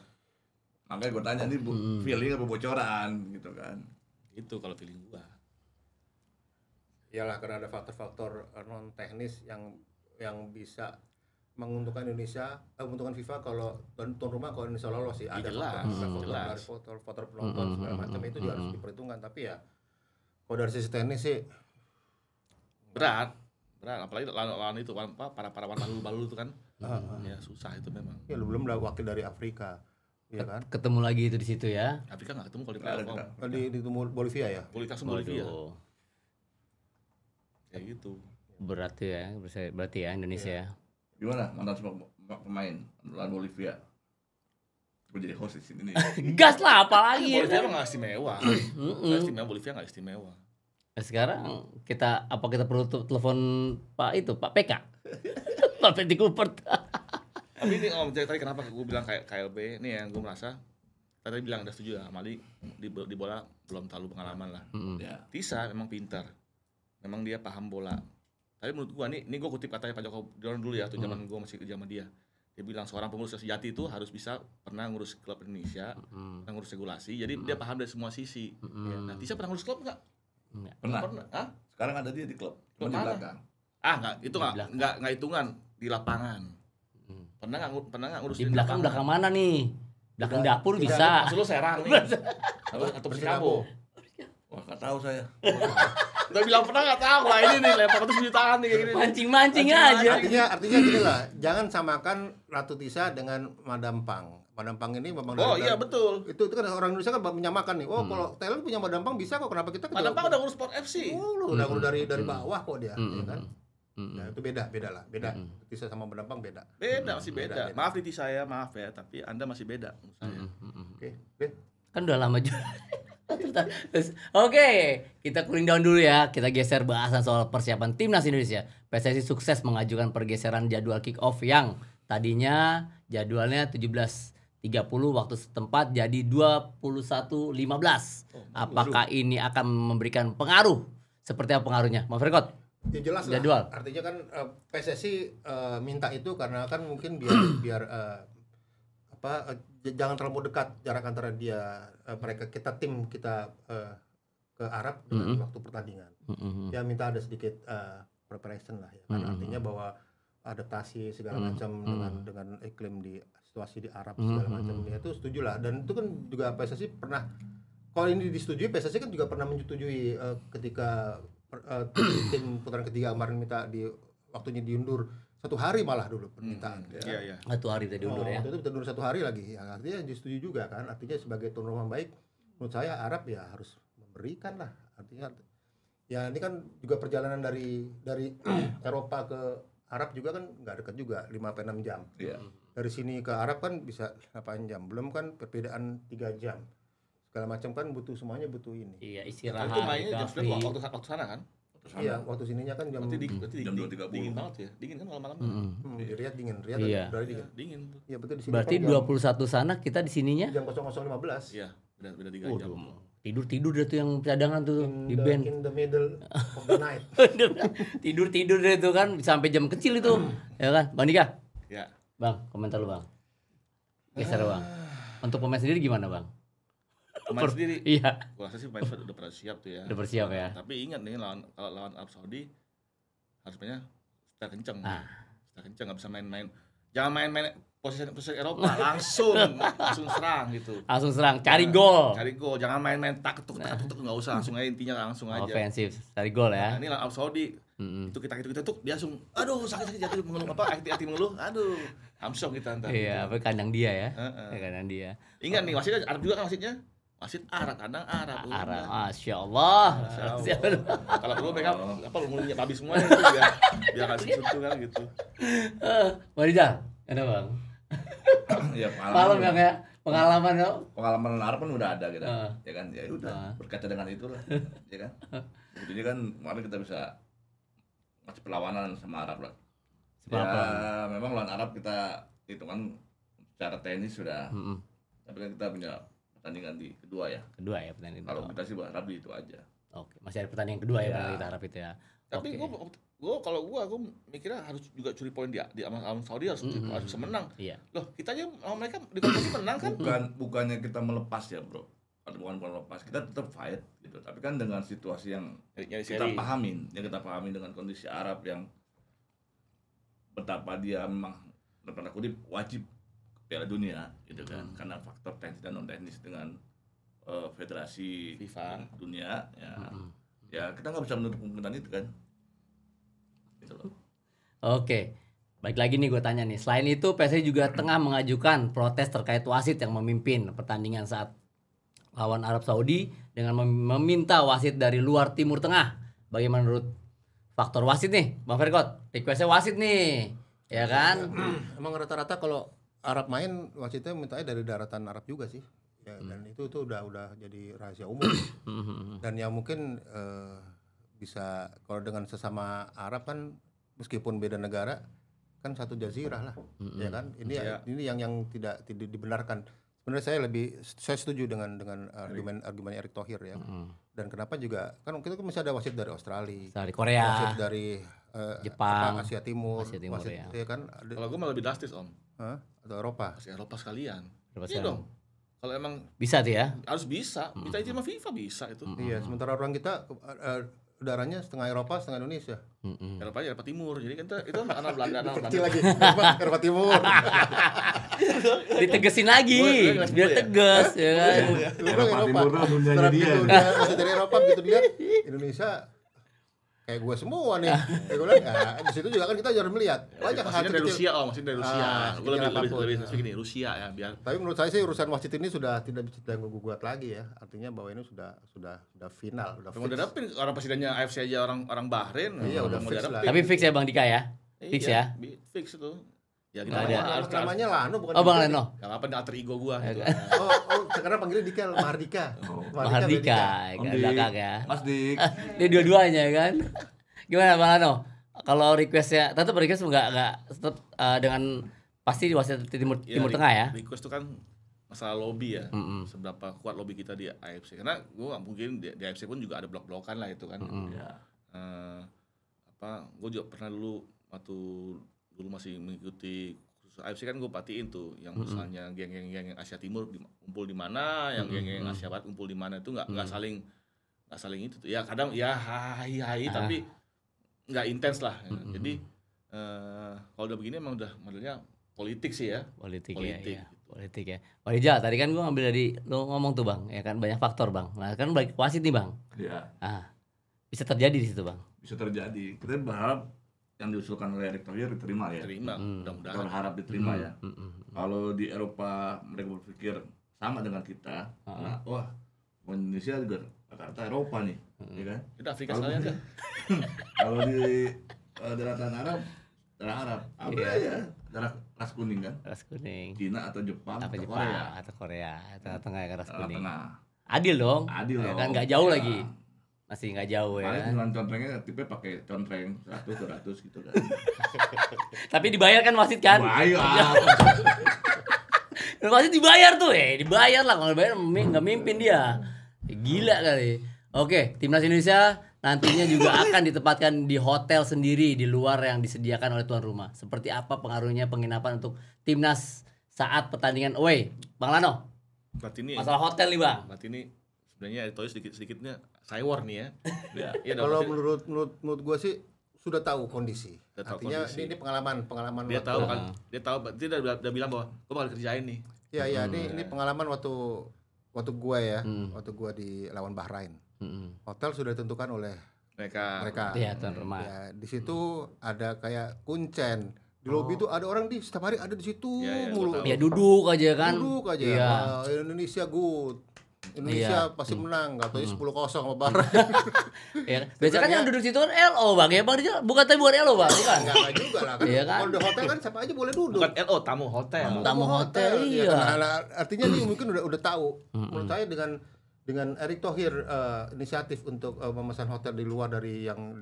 Makanya gue tanya nih feeling apa bocoran gitu kan. Itu kalau feeling gua. Iyalah karena ada faktor-faktor non teknis yang bisa menguntungkan Indonesia, menguntungkan FIFA kalau tuan rumah kalau Indonesia lolos sih. Ada Jelas, faktor jelas. dari faktor penonton segala macam itu juga harus diperhitungkan. Tapi ya kalau dari sisi teknis sih Berat, apalagi lawan itu para balu itu kan. Ya susah itu memang. ya lu belum ada wakil dari Afrika, ya kan? Ketemu lagi itu di situ ya. Afrika enggak ketemu kalau di Nggak ada, playoff. nggak. Di Bolivia ya. Bolivia langsung Bolivia. Waduh, Kayak gitu. berarti ya Indonesia ya. Gimana mantan semua pemain lawan Bolivia? Gue jadi host di sini nih. Gas lah apalagi ya. Bolivia emang nggak istimewa. Nggak istimewa, Bolivia nggak istimewa. Sekarang kita perlu telepon Pak PK. Pak Petty Cooper. Tapi ini tadi kenapa gue bilang kayak KLB ini yang gue merasa tadi bilang udah setuju ya Mali di bola belum terlalu pengalaman lah. Ya. Tisa memang pintar, memang dia paham bola. Tapi menurut gue ini gue kutip katanya Pak Joko Widodo dulu ya, tuh zaman gue masih kerja sama dia. Dia bilang seorang pengurus sejati itu harus bisa pernah ngurus klub Indonesia, pernah ngurus regulasi, jadi dia paham dari semua sisi. Nah, Tisa pernah ngurus klub nggak? Pernah. Hah? Sekarang ada dia di klub. Cuma di Mana? belakang. Nggak, itu nggak hitungan di lapangan. Pernah nggak ngurus Di belakang mana nih? Belakang dapur Tidak, bisa. Maksud lu Serang nih? Atau Persikabo? Wah, nggak tahu saya. Udah bilang pernah nggak tahu lah ini nih lempar 100 jutaan nih kayak gini. Mancing-mancing aja. Artinya gini lah, jangan samakan Ratu Tisa dengan Madam Pang. Madam Pang ini memang Oh iya betul. itu kan orang Indonesia kan menyamakan nih. Oh kalau Thailand punya Madam Pang bisa kok, kenapa kita Madam Pang udah ngurus Sport FC. udah dari bawah kok dia, ya kan? Nah, itu beda lah. Tisa sama Madam Pang beda. Beda, masih beda. Beda. Maaf Titi saya, maaf ya, tapi Anda masih beda menurut saya. Oke. Kan udah lama juga. Oke, kita cooling down dulu ya. Kita geser bahasan soal persiapan timnas Indonesia. PSSI sukses mengajukan pergeseran jadwal kick off yang tadinya jadwalnya 17.30 waktu setempat jadi 21.15. Apakah ini akan memberikan pengaruh? Seperti apa pengaruhnya? Mas Frekot? Ya jelas Jadwal. lah. Artinya kan PSSI minta itu karena kan mungkin biar jangan terlalu dekat jarak antara kita tim kita ke Arab dengan waktu pertandingan. Ya minta ada sedikit preparation lah ya. Kan artinya bahwa adaptasi segala macam dengan iklim di situasi di Arab segala macam ya itu setuju lah. Dan itu kan juga PSSI pernah, kalau ini disetujui, PSSI kan juga pernah menyetujui ketika tim putaran ketiga kemarin minta waktunya diundur 1 hari malah dulu permintaan. Iya. 1 hari tadi undur ya. Itu diundur 1 hari lagi. Ya, artinya disetujui juga kan. Artinya sebagai tuan rumah baik, menurut saya Arab ya harus memberikan lah. Artinya ya ini kan juga perjalanan dari Eropa ke Arab juga kan nggak dekat juga, 5-6 jam. Iya. Dari sini ke Arab kan bisa 8 jam. Belum kan perbedaan 3 jam. Segala macam kan semuanya butuh ini. Iya, Nah, istirahat. itu mainnya jam 9 recovery. waktu sana kan? Iya, waktu sininya kan jam Berarti Jam 2.30. dingin banget ya. Dingin kan malam-malam. di Riyadh dingin. Iya. Dari dingin. Dingin tuh. Iya, betul di sini. Berarti kan 21 sana, kita di sininya. jam 00.15. Iya, beda 3 jam. Waduh, tidur deh tuh yang cadangan tuh di band. In the middle of the night. tidur deh tuh kan sampai jam kecil itu. Ya kan? Bang Dika? Ya. Bang, komentar lu, Bang. Geser, Bang. Untuk pemain sendiri gimana, Bang? Pemain sendiri. Iya, Gua rasa sih pemain udah pada siap tuh ya. udah bersiap ya. Tapi ingat nih kalau lawan Arab Saudi harus mainnya secara kenceng. Ah. Secara kenceng, nggak bisa main-main. Jangan main-main posisi Eropa, langsung serang gitu. Langsung serang, cari gol. Cari gol, jangan main-main tak ketuk nggak usah, langsung aja intinya langsung aja. Ofensif, cari gol ya. Nah, ini lawan Arab Saudi Itu kita tuh dia langsung aduh sakit jatuh mengeluh hati mengeluh, aduh hamsong kita ntar. Iya, apa kandang dia ya. Kandang dia. Ingat nih wasitnya Arab juga kan wasitnya. Wasit Arab, kandang Arab. Masya Allah. Kalau perlu mereka mulutnya babi semua itu biar kasih susu kan gitu. Warijal, ada bang. Ya Malam yang kayak pengalaman Arab kan udah ada gitu. Ya kan, ya udah berkaca dengan itulah. Ya kan. Sebetulnya kan kemarin kita bisa masih perlawanan sama Arab lah. Ya memang lawan Arab kita hitungan secara teknis sudah. Tapi kan kita punya pertandingan di kedua ya pertandingan kalau kita sih berharap di itu aja. Oke, masih ada pertandingan kedua ya kita harap itu ya. Tapi gue mikirnya harus juga curi poin di Arab Saudi harus bisa menang. Iya. Loh kita aja mereka di kompetisi menang kan? Bukannya kita melepas ya bro, bukan melepas, kita tetap fight gitu. Tapi kan dengan situasi yang kita pahamin dengan kondisi Arab yang betapa dia memang tanda kutip wajib Piala Dunia gitu kan, karena faktor teknis dan non teknis dengan federasi FIFA dunia ya kita nggak bisa menutup kemungkinan itu kan gitu loh. Oke, baik lagi nih gue tanya nih, selain itu PSSI juga tengah mengajukan protes terkait wasit yang memimpin pertandingan saat lawan Arab Saudi dengan meminta wasit dari luar Timur Tengah. Bagaimana menurut faktor wasit nih Bang Verkot? Requestnya wasit nih ya kan? Emang rata-rata kalau Arab main wasitnya mintanya dari daratan Arab juga sih ya, dan itu udah jadi rahasia umum. Dan yang mungkin bisa kalau dengan sesama Arab kan meskipun beda negara kan satu jazirah lah ya kan, ini yang tidak dibenarkan. Sebenarnya saya setuju dengan argumen Erick Thohir ya. Dan kenapa juga kan kita masih ada wasit dari Australia, dari Korea, wasit dari Jepang, Asia Timur wasit, ya kan. Kalau gue malah lebih drastis Om. Atau Eropa sekalian. Iya dong. Kalau emang bisa tuh ya. Harus bisa. Minta izin sama FIFA bisa itu. Iya, sementara orang kita udaranya setengah Eropa, setengah Indonesia. Eropa Timur. Jadi kan itu anak Belanda, Kecil lagi. Eropa Timur. Ditegesin lagi. Biar tegas ya kan. Eropa Timur tuh dunianya dia. Dari Eropa begitu dilihat Indonesia kayak gue semua nih. Kayak gue bilang, di situ juga kan kita jarang melihat. Banyak hal dari Rusia, maksudnya dari Rusia. Gue lebih gini, Rusia ya biar. Tapi menurut saya sih urusan wasit ini sudah tidak bisa diganggu-gugat lagi ya. Artinya bahwa ini sudah final, udah fix. Mau dapin orang presidennya AFC aja orang Bahrain. Iya, udah fix lah. Tapi fix ya Bang Dika ya? Fix ya? Fix itu. Ya kita namanya Lano bukan. Oh Bang Lano. Enggak apa-apa alter ego gua gitu. Sekarang panggilnya Dika Mahardika. Mahardika kan belakang ya. Mas Dik. Dia dua-duanya kan. Gimana Bang Lano? Kalau requestnya tetap request enggak tetap dengan pasti wasit Timur Tengah ya? Request itu kan masalah lobby ya. Seberapa kuat lobby kita di AFC. Karena gua mungkin di AFC pun juga ada blok-blokan lah itu kan. Gue juga pernah waktu dulu masih mengikuti khusus AFC kan gue perhatiin tuh yang misalnya geng-geng Asia Timur kumpul di mana, yang geng-geng Asia Barat kumpul di mana itu nggak saling itu tuh ya kadang ya hai tapi nggak intens lah ya. Jadi kalau udah begini emang udah modelnya politik sih ya. Politik ya. Warijal tadi kan gue ngambil dari lo ngomong tuh Bang ya kan banyak faktor Bang. Nah kan balik wasit nih Bang. Iya. Bisa terjadi di situ Bang. Bisa terjadi. Kita berharap yang diusulkan oleh Erick Thohir diterima ya. Mudah-mudahan. Kita berharap diterima ya. Kalau di Eropa mereka berpikir sama dengan kita, nah, wah Indonesia juga rata-rata Eropa nih, ya kan? Kita Afrika sekalian kan. Kalau di daratan Arab, apa ya? Darah ras kuning kan? Ras kuning. Cina atau Jepang atau Korea. Atau Korea, tengah ya ras kuning. Adil dong. Ya kan nggak jauh lagi. Masih nggak jauh ya. Paling dengan contrengnya tipe pakai contreng 100-200 gitu kan. Tapi dibayar kan wasit kan? Bayar. Wasit dibayar tuh dibayar lah kalau dibayar nggak mimpin dia. Gila kali. Oke, timnas Indonesia nantinya juga akan ditempatkan di hotel sendiri di luar yang disediakan oleh tuan rumah. Seperti apa pengaruhnya penginapan untuk timnas saat pertandingan away? Bang Lano. Berarti ini masalah hotel nih Bang. Berarti ini sebenarnya itu sedikitnya cyber nih ya. Ya kalau menurut gue sih sudah tahu kondisi. Artinya ini pengalaman dia tahu kan. Dia tahu berarti dia udah bilang bahwa gue bakal kerjain nih. Iya ini pengalaman waktu gue ya. Waktu gue di lawan Bahrain. Hotel sudah ditentukan oleh Mereka. Iya, tuan rumah. Ya, di situ ada kayak kuncen. Di lobi itu ada orang setiap hari ada di situ Iya, mulu. gua tahu. Ya duduk aja kan. Duduk aja. Iya. Wah, Indonesia good. Indonesia pasti menang, katanya 10-0 sama Barat. Iya. Biasanya kan yang duduk situ kan LO Bang. Ya Bang, dia bukan LO Bang, bukan. Enggak juga lah kan. Iya kan? Kalau di hotel kan siapa aja boleh duduk. Bukan LO, tamu hotel. Tamu hotel, Ya, iya. karena artinya nih mungkin udah tahu. Menurut saya dengan Erick Thohir inisiatif untuk memesan hotel di luar dari yang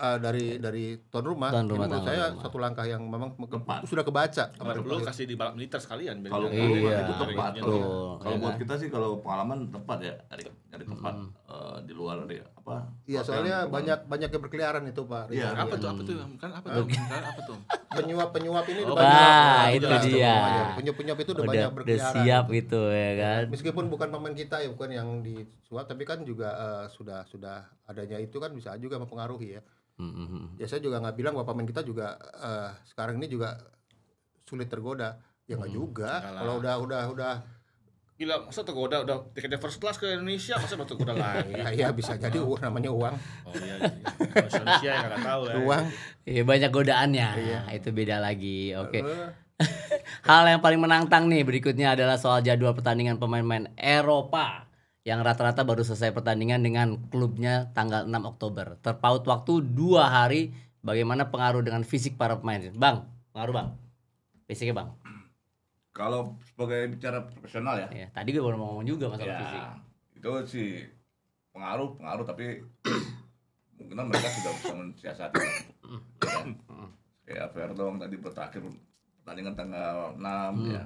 dari tuan rumah, Tuan ini rumah, menurut tuan saya rumah. satu langkah yang memang Tepat. sudah kebaca sama Baru Erick perlu Thohir. kasih di balap militer sekalian. Kalau Iya. itu tepat. Betul. Kalau Iya buat kan? kita sih kalau pengalaman tepat ya dari tempat di luar dari apa? Iya, hotel, soalnya tempat. banyak yang berkeliaran itu Pak. Iya. Apa tuh? Kan apa tuh? Kan apa tuh? Penyuap ini Oh, udah banyak. Wah, Udah itu jelas tuh dia. semuanya. Penyuap itu udah banyak Udah berkeliaran. siap itu ya kan. Meskipun bukan pemain kita ya, bukan yang disuap, tapi kan juga sudah adanya itu kan bisa juga mempengaruhi ya. Ya saya juga nggak bilang bahwa pemain kita juga sekarang ini juga sulit tergoda. Ya nggak juga. Enggak lah. Kalau udah Gila, masa tergoda udah tiketnya first class ke Indonesia, masa udah tergoda lagi? ya bisa jadi namanya uang. Oh iya, Indonesia ya nggak tahu ya. Uang. Iya, banyak godaannya. Itu beda lagi. Oke. Hal yang paling menantang nih berikutnya adalah soal jadwal pertandingan pemain-pemain Eropa yang rata-rata baru selesai pertandingan dengan klubnya tanggal 6 Oktober. Terpaut waktu 2 hari. Bagaimana pengaruh dengan fisik para pemain? Bang, pengaruh Bang. Fisiknya Bang. Kalau sebagai bicara profesional ya, Ya, tadi gue baru mau ngomong juga masalah ya fisik. itu sih pengaruh tapi mungkin mereka sudah bisa mensiasati. Ya kan? Kayak Verdong tadi berakhir pertandingan tanggal 6 ya.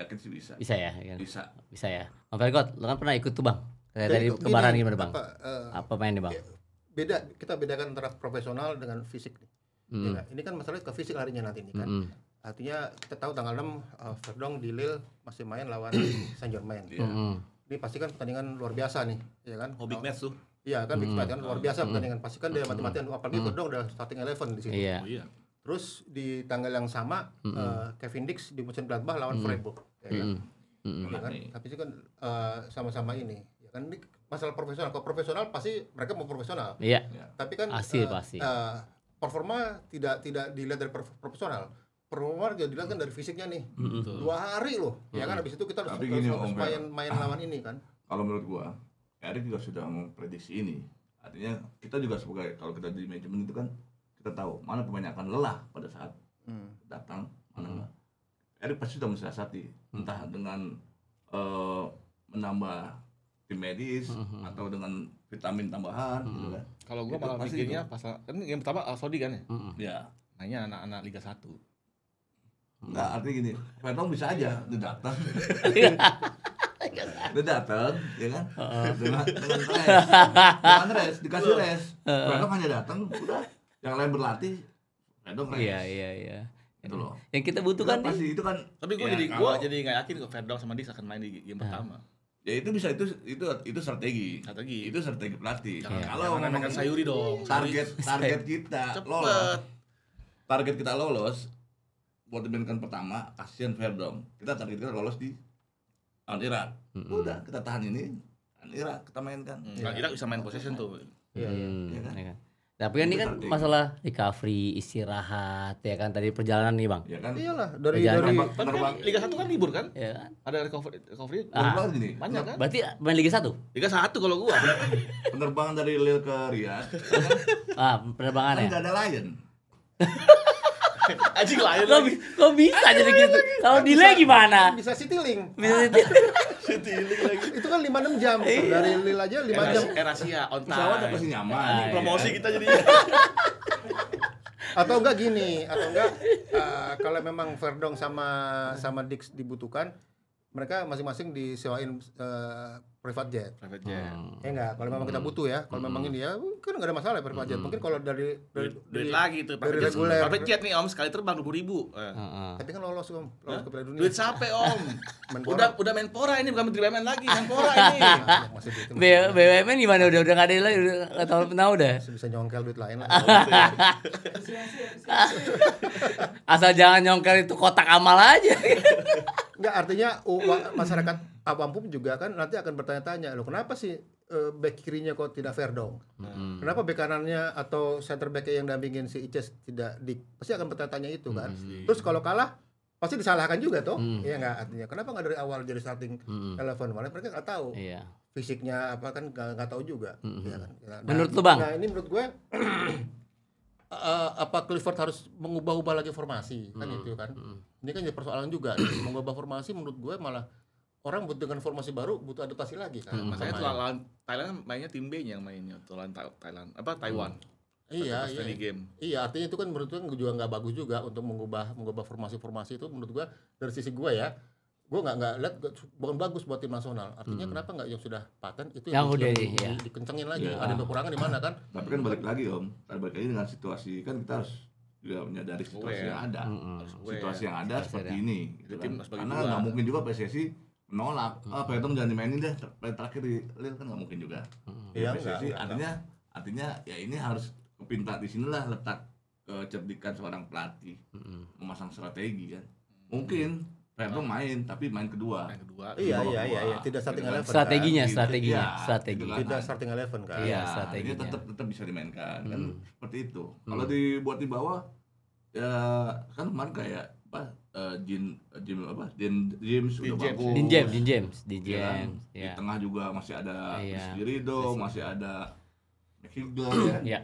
Yakin sih bisa. Bisa ya? Kan? Bisa. Ya. Bang Fergot, lo kan pernah ikut tuh Bang. Kayak Jadi tadi gini, kebaran gimana Bang? apa, Apa mainnya Bang? kita bedakan antara profesional dengan fisik nih. Ya nggak? Ini kan masalahnya ke fisik larinya nanti nih kan. Artinya kita tahu tanggal 6 Verdong di Lille masih main lawan Saint-Germain. Ini pasti kan pertandingan luar biasa nih, ya kan? Oh, big match tuh. Iya kan big match kan luar biasa pertandingan. Pasti kan dia mati-matian, apalagi Verdong udah starting 11 di situ. Iya. Oh iya. Terus di tanggal yang sama Kevin Dix di Mönchengladbach lawan Freiburg, ya kan? Ya kan? Tapi itu kan sama-sama ini, ya kan? Ini masalah profesional. Kalau profesional pasti mereka mau profesional. Iya. Tapi kan Pasti. performa tidak dilihat dari profesional. Performa juga dilihat kan dari fisiknya nih. 2 hari loh, ya kan? Habis itu kita harus Tapi gini, Om, main lawan ini kan. Kalau menurut gua, Erick juga sudah memprediksi ini. Artinya kita juga sebagai kalau kita di manajemen itu kan kita tahu mana pemain yang akan lelah pada saat datang, mana enggak. Erick pasti sudah mensiasati entah dengan menambah tim medis atau dengan vitamin tambahan gitu kan. Kalau gua Itu malah pasti mikirnya pas kan yang pertama Al Saudi kan ya. Ya, Mainnya anak-anak Liga 1. enggak artinya gini, Verdong bisa aja dia datang. Dia datang, ya kan? Dengan res, dikasih res. Verdong hanya datang, udah. Yang lain berlatih, Verdong res. Iya. Itu loh. Yang kita butuhkan Itu pasti itu kan. Tapi gua ya, jadi nggak yakin kok Verdong sama Dix akan main di game pertama. Ya itu bisa itu strategi. Strategi. Itu strategi pelatih. Kalau Kalau ngomongin Sayuri dong. target kita Cepet. lolos. Target kita lolos buat dimainkan pertama, kasihan Verdong. Kita target kita lolos di lawan Irak. Udah, kita tahan ini. Lawan Irak kita mainkan. Irak bisa main possession tuh. Iya. Iya kan? kan? Tapi kan ini kan strategi. masalah recovery, istirahat ya kan tadi perjalanan nih Bang. Ya kan? Iyalah dari Jangan Tapi kan Liga 1 kan libur kan? Ya kan? Ada recovery Penerbangan gini. banyak kan? Berarti main Liga 1? Liga 1 kalau gua. Penerbangan dari Lille ke Riyadh. Penerbangan Kan ya? enggak ada Lion. Anjing lain Kok, lagi. kok bisa jadi gitu? Kalau delay gimana? bisa Citylink. Bisa itu. Citylink lagi. Itu kan 5-6 jam. Dari Lille aja 5 jam. Asia on Pesawat time. pasti nyaman. Anjing promosi kita jadinya. Atau enggak gini, kalau memang Verdong sama Dix dibutuhkan, mereka masing-masing disewain private jet. Private jet. Ya enggak, kalau memang kita butuh ya, kalau memang ini ya kan enggak ada masalah ya private jet. Mungkin kalau dari Duit lagi tuh dari private jet. reguler. Private jet nih Om sekali terbang 20.000. Tapi kan lolos Om, lolos ke Piala Dunia. Duit siapa Om? Menpora. Udah Menpora ini bukan Menteri BUMN lagi, Menpora ini. Masih duit, BUMN gimana udah nggak ada lagi udah nggak tahu pernah udah. bisa nyongkel duit lain lah. Asal jangan nyongkel itu kotak amal aja. Enggak, artinya masyarakat awam pun juga kan nanti akan bertanya-tanya, loh kenapa sih back kirinya kok tidak Verdong? Kenapa back kanannya atau center back yang dampingin si Ices tidak pasti akan bertanya itu kan. Terus kalau kalah pasti disalahkan juga toh. Iya nggak, artinya kenapa nggak dari awal jadi starting 11? Malah mereka nggak tahu. Fisiknya apa kan nggak tahu juga. Ya kan? Nah, menurut lu Bang? Nah ini menurut gue apa Clifford harus mengubah-ubah lagi formasi kan itu kan. Ini kan jadi persoalan juga. Mengubah formasi menurut gue malah orang dengan formasi baru butuh adaptasi lagi kan. Makanya tuh lawan Thailand mainnya tim B-nya yang mainnya tuh lawan Thailand Taiwan. Iya. Game. Iya, artinya itu kan menurut gue juga nggak bagus juga untuk mengubah formasi-formasi itu menurut gue dari sisi gue ya. Gue nggak lihat bukan bagus buat tim nasional. Artinya kenapa nggak yang sudah paten itu yang udah dikencengin lagi. Ada kekurangan di mana kan? Tapi kan balik lagi balik lagi dengan situasi kan kita harus juga menyadari situasi yang ada. Situasi yang ada seperti ini. Gitu kan. Karena nggak mungkin juga PSSI menolak, Verdong jangan dimainin deh, terakhir di Lille kan nggak mungkin juga. Iya, PSSI artinya ya ini harus kepintar di sinilah letak kecerdikan seorang pelatih memasang strategi kan. Mungkin Verdong main tapi main kedua. Iya, tidak starting 11. Strateginya. Tidak starting 11 kan. Iya, strateginya tetap bisa dimainkan kan seperti itu. Kalau dibuat di bawah ya kan kemarin kayak James udah bagus. James. Di tengah juga masih ada Rizky, masih ada Higler ya. Iya.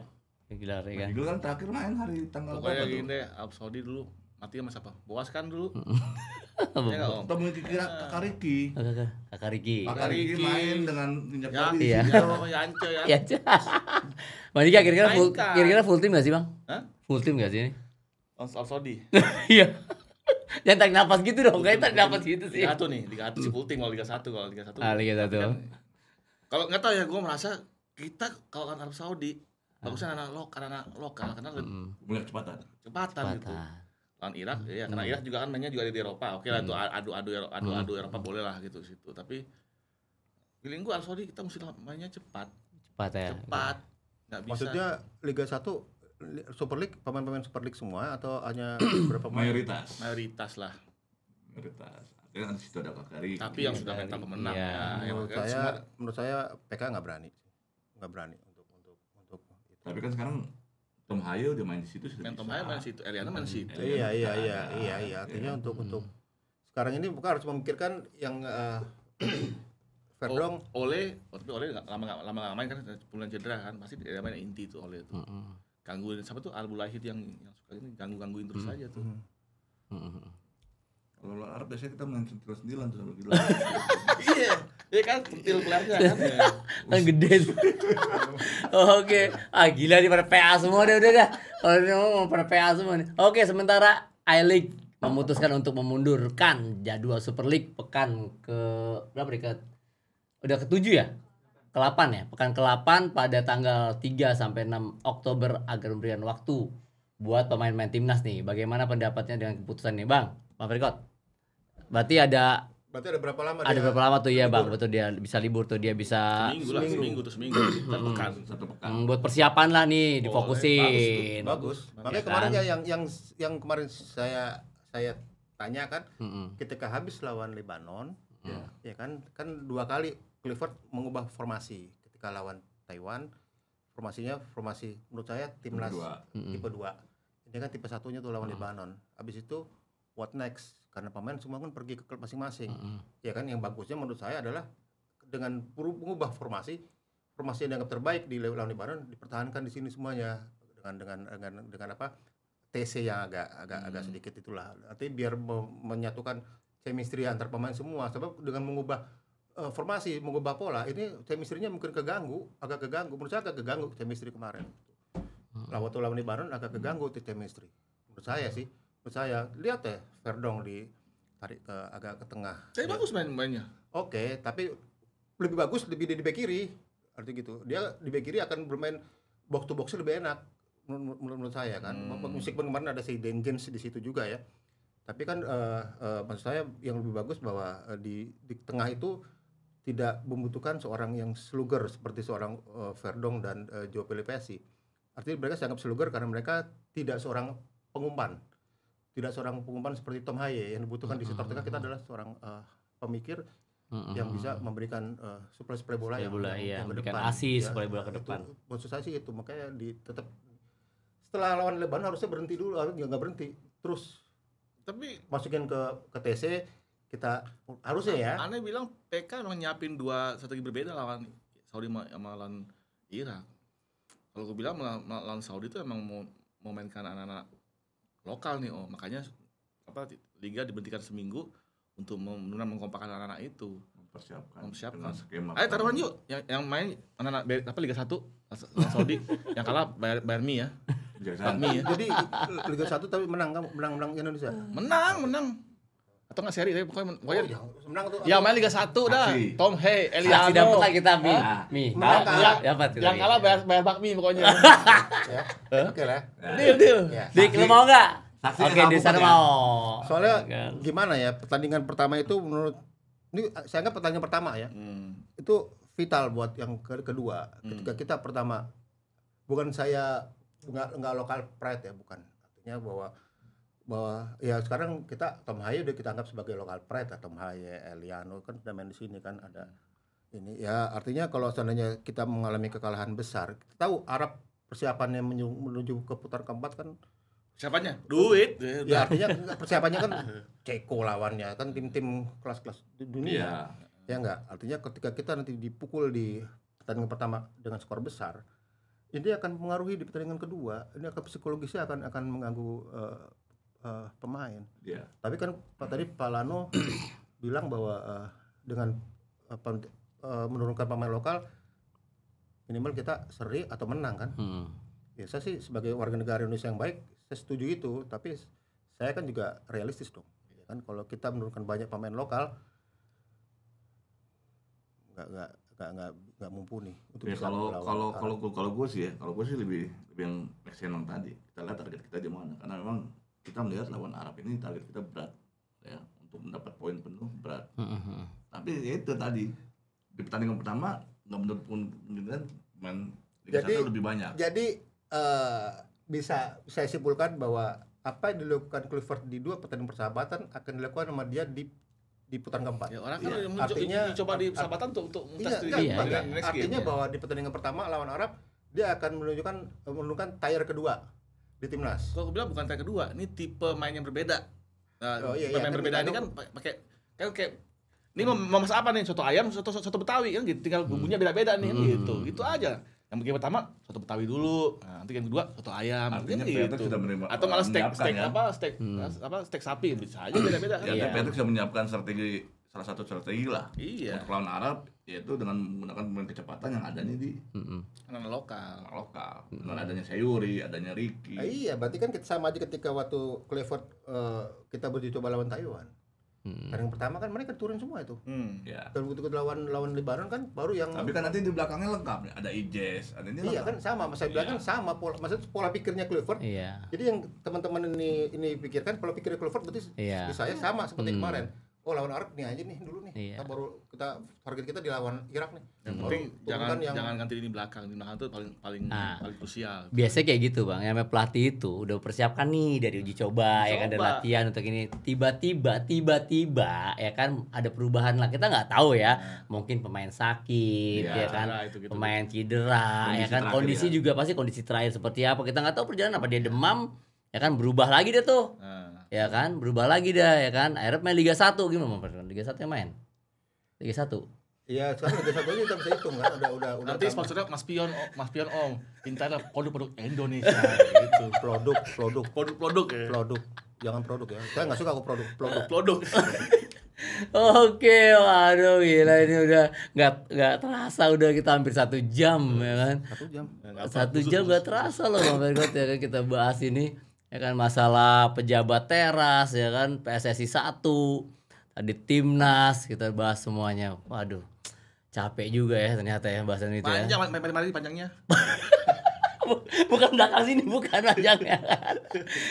Higler ya kan. Higler kan terakhir main hari tanggal berapa tuh? Pokoknya gini deh, Arab Saudi dulu matinya sama siapa? Boas kan dulu. Ya enggak, Om? Ketemu Kakariki. Kakariki main dengan ninjak ya, tadi. Iya. Yanco ya. Bang Dika kira-kira full team enggak sih, Bang? Hah? Full team enggak sih ini? Arab Saudi. Iya. Jangan tarik napas gitu dong, kayak tarik napas gitu sih. Liga 1 sih full team, kalau Liga 1 Liga 1. Kalau enggak tahu ya, gue merasa kita kalau kan Arab Saudi bagusnya anak lokal karena punya kecepatan gitu. Lawan Irak ya, karena Irak juga kan mainnya juga di Eropa. Oke lah itu adu Eropa boleh lah gitu situ. Tapi feeling gue Arab Saudi kita mesti mainnya cepat. Cepat. Enggak bisa. Maksudnya Liga 1 Super League, pemain-pemain Super League semua atau hanya berapa pemain? Mayoritas lah. Artinya kan di situ ada Kakariki. Tapi yang sudah mental pemenang ya. Menurut saya PK nggak berani untuk itu. Tapi kan sekarang Tom Hayo udah main di situ sudah. Tom Hayo main di situ, Eliana main di situ. Iya. Artinya untuk sekarang ini bukan harus memikirkan yang Verdong. Tapi Ole lama main kan bulan cedera kan, pasti dia main inti tuh Ole itu. Gangguin siapa tuh Al-Bulahid yang suka ini gangguin terus aja tuh. Kalau Arab biasanya kita main sentil 9 tuh gila. Iya kan sentil gelarnya kan. Kan gede. Oke. Gila nih pada PA semua deh udah. Kalau pada PA semua nih. Oke, sementara I-League memutuskan untuk memundurkan jadwal Super League pekan ke berapa nih? Udah ke-7 ya? Ke-8 ya? Pekan ke-8 pada tanggal 3 sampai 6 Oktober agar memberikan waktu buat pemain-pemain timnas nih. Bagaimana pendapatnya dengan keputusan ini, Bang? Bang Firkot. Berarti ada berapa lama? Ada berapa lama tuh ya, Bang? Betul, dia bisa libur tuh, dia bisa seminggu. Satu pekan. Buat persiapan lah nih, difokusin. Bagus. Makanya kemarin ya yang kemarin saya tanya kan, ketika habis lawan Lebanon, ya kan 2 kali Clifford mengubah formasi ketika lawan Taiwan. Formasi menurut saya timnas tipe 2. Ini kan tipe 1-nya tuh lawan Lebanon. Habis itu what next? Karena pemain semua kan pergi ke klub masing-masing. Ya kan, yang bagusnya menurut saya adalah dengan mengubah formasi yang dianggap terbaik di lawan Lebanon dipertahankan di sini semuanya dengan apa? TC yang agak sedikit itulah. Artinya biar menyatukan chemistry antar pemain semua. Sebab dengan mengubah formasi, mengubah pola, ini chemistry-nya mungkin agak keganggu. Menurut saya agak keganggu chemistry kemarin. Lawan Lebanon agak keganggu chemistry. Menurut saya lihat ya Verdong ditarik agak ke tengah. Tapi bagus mainnya. Oke, tapi lebih bagus di back kiri. Artinya gitu. Dia di back kiri akan bermain box to box lebih enak menurut saya kan. Meskipun kemarin ada si Dengens di situ juga ya. Tapi kan maksud saya yang lebih bagus bahwa di tengah itu tidak membutuhkan seorang yang sluger seperti seorang Verdong dan João Pelipesi. Artinya mereka dianggap sluger karena mereka tidak seorang pengumpan. Tidak seorang pengumpan seperti Tom Haye. Yang dibutuhkan di sektor tengah kita adalah seorang pemikir yang bisa memberikan suplai bola yang iya, ke memberikan depan. asis suplai bola ke Itu, depan. maksud saya sih itu, makanya tetap setelah lawan Lebanon harusnya berhenti dulu, harusnya nggak berhenti, terus Tapi masukin ke TC kita harusnya ya. Aneh bilang PK memang nyiapin 2 strategi berbeda lawan Saudi sama lawan Irak. Kalau gue bilang lawan Saudi itu emang mau mainkan anak-anak lokal nih, makanya liga diberhentikan seminggu untuk mengkompakan anak-anak itu, mempersiapkan skema. Ayo taruhan yuk yang main anak-anak Liga 1 lawan Saudi yang kalah Bayern Mi ya. Jadi Liga 1 tapi menang Indonesia. Menang. Atau nggak seri tapi pokoknya Menang tuh. ya main Liga 1 dah. Tom Hey, Eliano. Kasih dapat lah kita Mi. Dapat. Yang kalah bayar bakmi pokoknya. Ya. Oke lah. Deal. Ya. Dik, lu mau nggak? Saksi Oke, di sana mau. Soalnya Kan. gimana ya, pertandingan pertama itu menurut ini saya anggap pertandingan pertama ya. Itu vital buat yang kedua. Ketika kita pertama, bukan saya nggak lokal pride ya, bukan. Artinya bahwa ya sekarang kita Tom Haye udah kita anggap sebagai lokal pride, Tom Haye, Eliano kan udah main di sini kan, ada ini ya, artinya kalau seandainya kita mengalami kekalahan besar, kita tahu Arab persiapannya menuju ke putaran keempat kan. Siapanya? Duit. Ya artinya persiapannya kan Ceko lawannya kan tim-tim kelas-kelas dunia. Ya enggak, artinya ketika kita nanti dipukul di pertandingan pertama dengan skor besar, ini akan mempengaruhi di pertandingan kedua. Ini akan psikologisnya akan mengganggu pemain. Tapi kan tadi Pak Lano bilang bahwa dengan menurunkan pemain lokal minimal kita seri atau menang kan. Ya saya sih sebagai warga negara Indonesia yang baik saya setuju itu, tapi saya kan juga realistis dong. Ya kan kalau kita menurunkan banyak pemain lokal nggak mumpuni untuk ya, bisa kalau gue sih lebih yang action yang tadi, kita lihat target kita di mana, karena memang kita melihat lawan Arab ini target kita berat ya, untuk mendapat poin penuh berat. Tapi ya itu tadi di pertandingan pertama nggak menurut kan main Liga 1 lebih banyak. Jadi bisa saya simpulkan bahwa apa yang dilakukan Kluivert di 2 pertandingan persahabatan akan dilakukan sama dia di putaran keempat. Ya, orang kan artinya coba di persahabatan untuk artinya bahwa di pertandingan pertama lawan Arab dia akan menunjukkan tier kedua di timnas. Kalau aku bilang bukan tier kedua, ini tipe main yang berbeda. Pemain berbeda ini kan pakai kayak ini mau masak apa nih? Soto ayam, soto Betawi kan gitu. Tinggal bumbunya beda-beda nih gitu. Itu aja. Yang game pertama soto Betawi dulu, nanti yang kedua soto ayam. Artinya gitu. sudah menerima. Atau malah steak ya? steak sapi bisa aja beda-beda kan. Ya, Petrus sudah menyiapkan salah satu strategi lah. Iya. Untuk lawan Arab yaitu dengan menggunakan pemain kecepatan yang adanya di anak lokal. Dengan adanya Sayuri, adanya Ricky. Iya, berarti kan kita sama aja ketika waktu Kluivert kita beruji coba lawan Taiwan. Yang pertama kan mereka turun semua itu. Ya. Dan begitu lawan Lebanon kan baru yang. Tapi kan nanti di belakangnya lengkap nih, ada Ijes, ada ini. Iya kan sama, saya bilang kan sama pola pikirnya Kluivert. Iya. Jadi yang teman-teman ini pikirkan pola pikirnya Kluivert berarti di saya sama seperti kemarin. Oh lawan Arab nih aja nih dulu nih. Kita target kita di lawan Irak nih. Yang penting jangan ganti ini belakang itu paling krusial. Biasanya kayak gitu Bang, yang pelatih itu udah persiapkan nih dari uji coba ya kan, dari latihan untuk ini, tiba-tiba ya kan ada perubahan lah, kita nggak tahu ya, mungkin pemain sakit ya kan, pemain cedera ya kan, kondisi juga pasti kondisi terakhir seperti apa kita nggak tahu, perjalanan apa dia demam ya kan, berubah lagi dia tuh ya kan, berubah lagi dah ya kan, akhirnya main Liga 1 gimana Liga 1 yang main Liga 1. Iya, sekarang Liga 1 aja kita bisa hitung kan, udah. Nanti sponsornya Mas Pion Om, pintar produk Indonesia gitu. Produk. Jangan produk ya. Saya nggak suka produk. Oke, waduh gila ini udah nggak terasa udah kita hampir 1 jam ya kan. 1 jam nggak terasa loh Bang Fergot ya kan, kita bahas ini ya kan, masalah pejabat teras ya kan, PSSI 1 tadi timnas, kita bahas semuanya. Waduh, capek juga ya ternyata ya bahasan itu ya. Panjangnya. Bukan belakang sini, bukan panjangnya kan.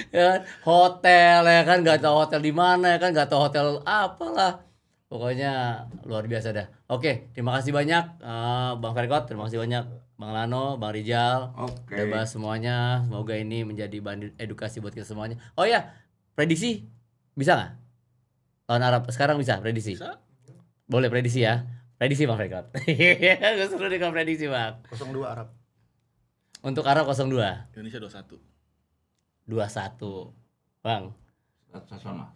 Ya kan? Hotel ya kan, nggak tahu hotel di mana ya kan, nggak tahu hotel apalah. Pokoknya luar biasa dah. Oke, terima kasih banyak Bang Fergot, terima kasih banyak Bang Lano, Bang Rijal. Udah bahas semuanya. Semoga ini menjadi bahan edukasi buat kita semuanya. Oh ya, prediksi bisa nggak? Lawan Arab sekarang bisa prediksi? Boleh prediksi ya. Prediksi Bang Frekot. Gue seru nih kalau prediksi Bang. 0-2 Arab. Untuk Arab 0-2. Indonesia 2-1. 2-1. Bang. Sama.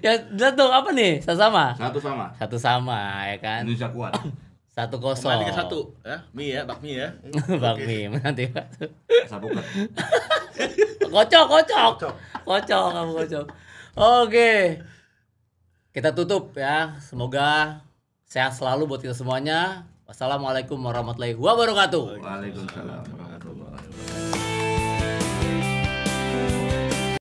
Ya, lihat dong apa nih? Sama. 1-1. 1-1 ya kan. Indonesia kuat. 1-0. Kembali ke 1 ya. Mie ya, bakmi ya. Bakmi nanti Pak. Sabukat. Kocok. Kocok kamu kocok. Oke. Kita tutup ya. Semoga sehat selalu buat kita semuanya. Wassalamualaikum warahmatullahi wabarakatuh. Waalaikumsalam warahmatullahi wabarakatuh.